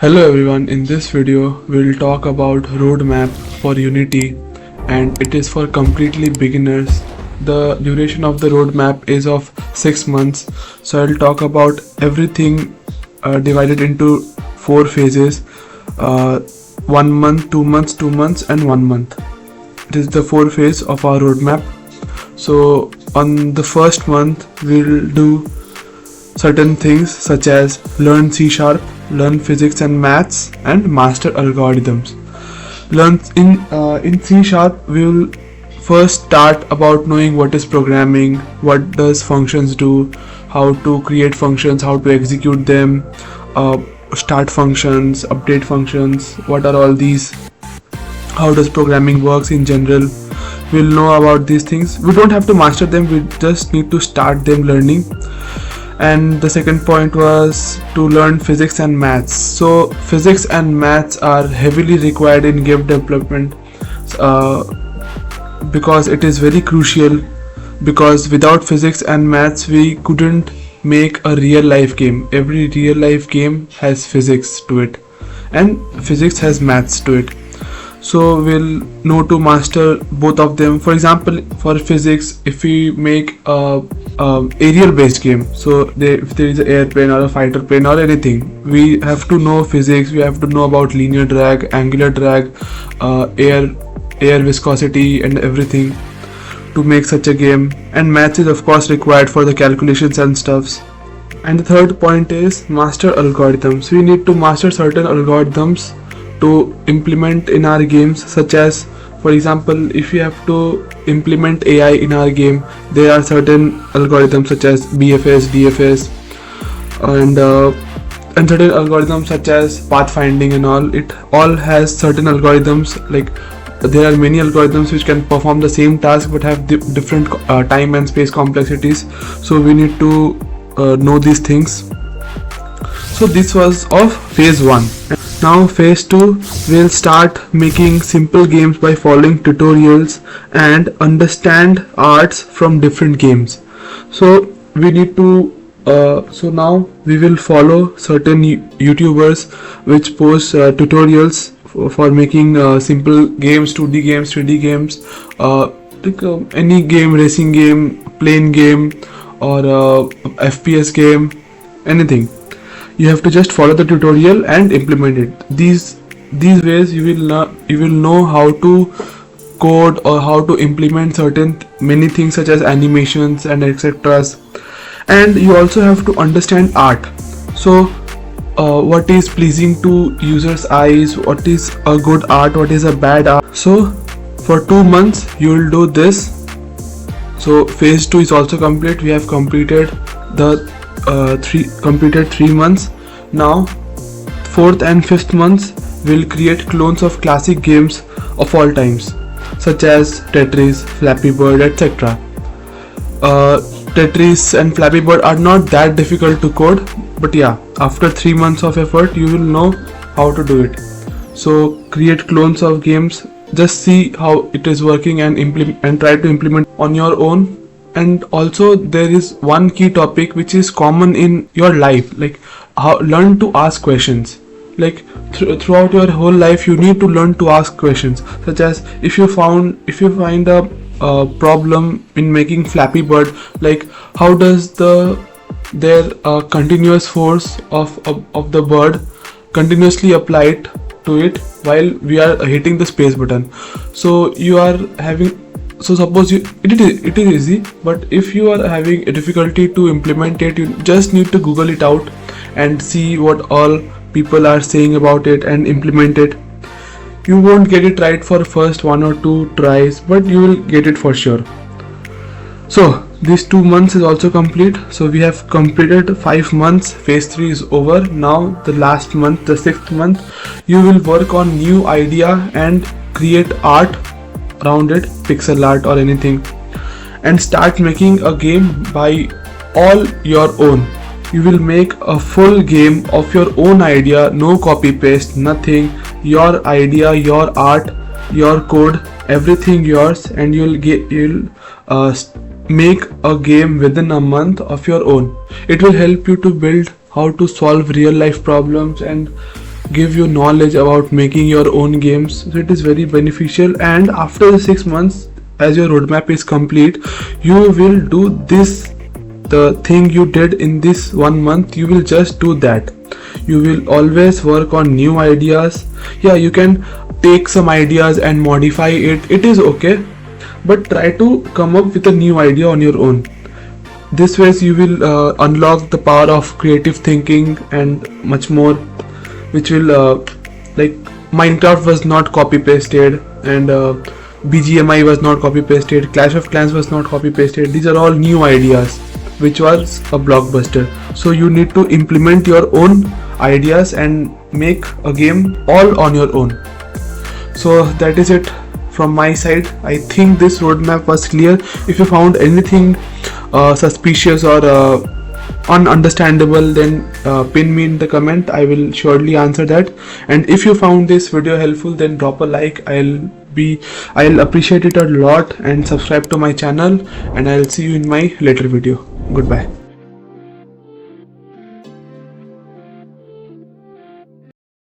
Hello everyone, in this video we'll talk about roadmap for Unity and it is for completely beginners. The duration of the roadmap is of 6 months, so I'll talk about everything divided into 4 phases, 1 month, 2 months, 2 months and 1 month. It is the 4 phase of our roadmap. So on the first month we'll do certain things such as learn C#, learn physics and maths, and master algorithms. Learn in C#, we will first start about knowing what is programming, what does functions do, how to create functions, how to execute them, start functions, update functions, what are all these, how does programming works in general. We'll know about these things. We don't have to master them, we just need to start them learning. And the second point was to learn physics and maths. So physics and maths are heavily required in game development because it is very crucial, because without physics and maths we couldn't make a real life game. Every real life game has physics to it and physics has maths to it. So we'll know to master both of them. For example, for physics, if we make a aerial based game, so if there is an airplane or a fighter plane or anything, we have to know physics, we have to know about linear drag, angular drag, air viscosity and everything to make such a game. And maths is of course required for the calculations and stuffs. And the third point is master algorithms. We need to master certain algorithms to implement in our games, such as, for example, if we have to implement AI in our game, there are certain algorithms such as BFS, DFS, and certain algorithms such as pathfinding and all. It all has certain algorithms. Like there are many algorithms which can perform the same task but have different time and space complexities. So we need to know these things. So this was of phase 1. Now phase 2, we'll start making simple games by following tutorials and understand arts from different games. So we need to so now we will follow certain YouTubers which post tutorials for making simple games, 2D games, 3D games, like any game, racing game, plane game, or FPS game, anything. You have to just follow the tutorial and implement it. These ways you will know how to code or how to implement many things such as animations and etc. And you also have to understand art. So what is pleasing to users' eyes, what is a good art, what is a bad art. So for 2 months you will do this. So phase 2 is also complete. We have completed the 3 months. Now 4th and 5th months will create clones of classic games of all times, such as Tetris, Flappy Bird, etc. Tetris and Flappy Bird are not that difficult to code, but yeah, after 3 months of effort you will know how to do it. So create clones of games, just see how it is working and try to implement on your own. And also there is one key topic which is common in your life, like learn to ask questions. Like throughout your whole life you need to learn to ask questions, such as if you find a problem in making Flappy Bird, like how does their continuous force of the bird continuously applied to it while we are hitting the space button. So you are having, so suppose it is easy, but if you are having a difficulty to implement it, you just need to Google it out and see what all people are saying about it and implement it. You won't get it right for first 1 or 2 tries, but you will get it for sure. So these 2 months is also complete. So we have completed 5 months. Phase 3 is over. Now the last month, the 6th month, you will work on new idea and create art around it, pixel art or anything, and start making a game by all your own. You will make a full game of your own idea, no copy paste, nothing. Your idea, your art, your code, everything yours, and you'll make a game within a month of your own. It will help you to build how to solve real life problems and give you knowledge about making your own games. So it is very beneficial, and after the 6 months, as your roadmap is complete, you will do this, the thing you did in this 1 month, you will just do that. You will always work on new ideas. Yeah, you can take some ideas and modify it is okay, but try to come up with a new idea on your own. This ways you will unlock the power of creative thinking and much more, which will like Minecraft was not copy pasted, and BGMI was not copy pasted, Clash of Clans was not copy pasted. These are all new ideas which was a blockbuster. So you need to implement your own ideas and make a game all on your own. So that is it from my side. I think this roadmap was clear. If you found anything suspicious or ununderstandable, then pin me in the comment. I will surely answer that. And if you found this video helpful, then drop a like. I'll appreciate it a lot, and subscribe to my channel, and I'll see you in my later video. Goodbye.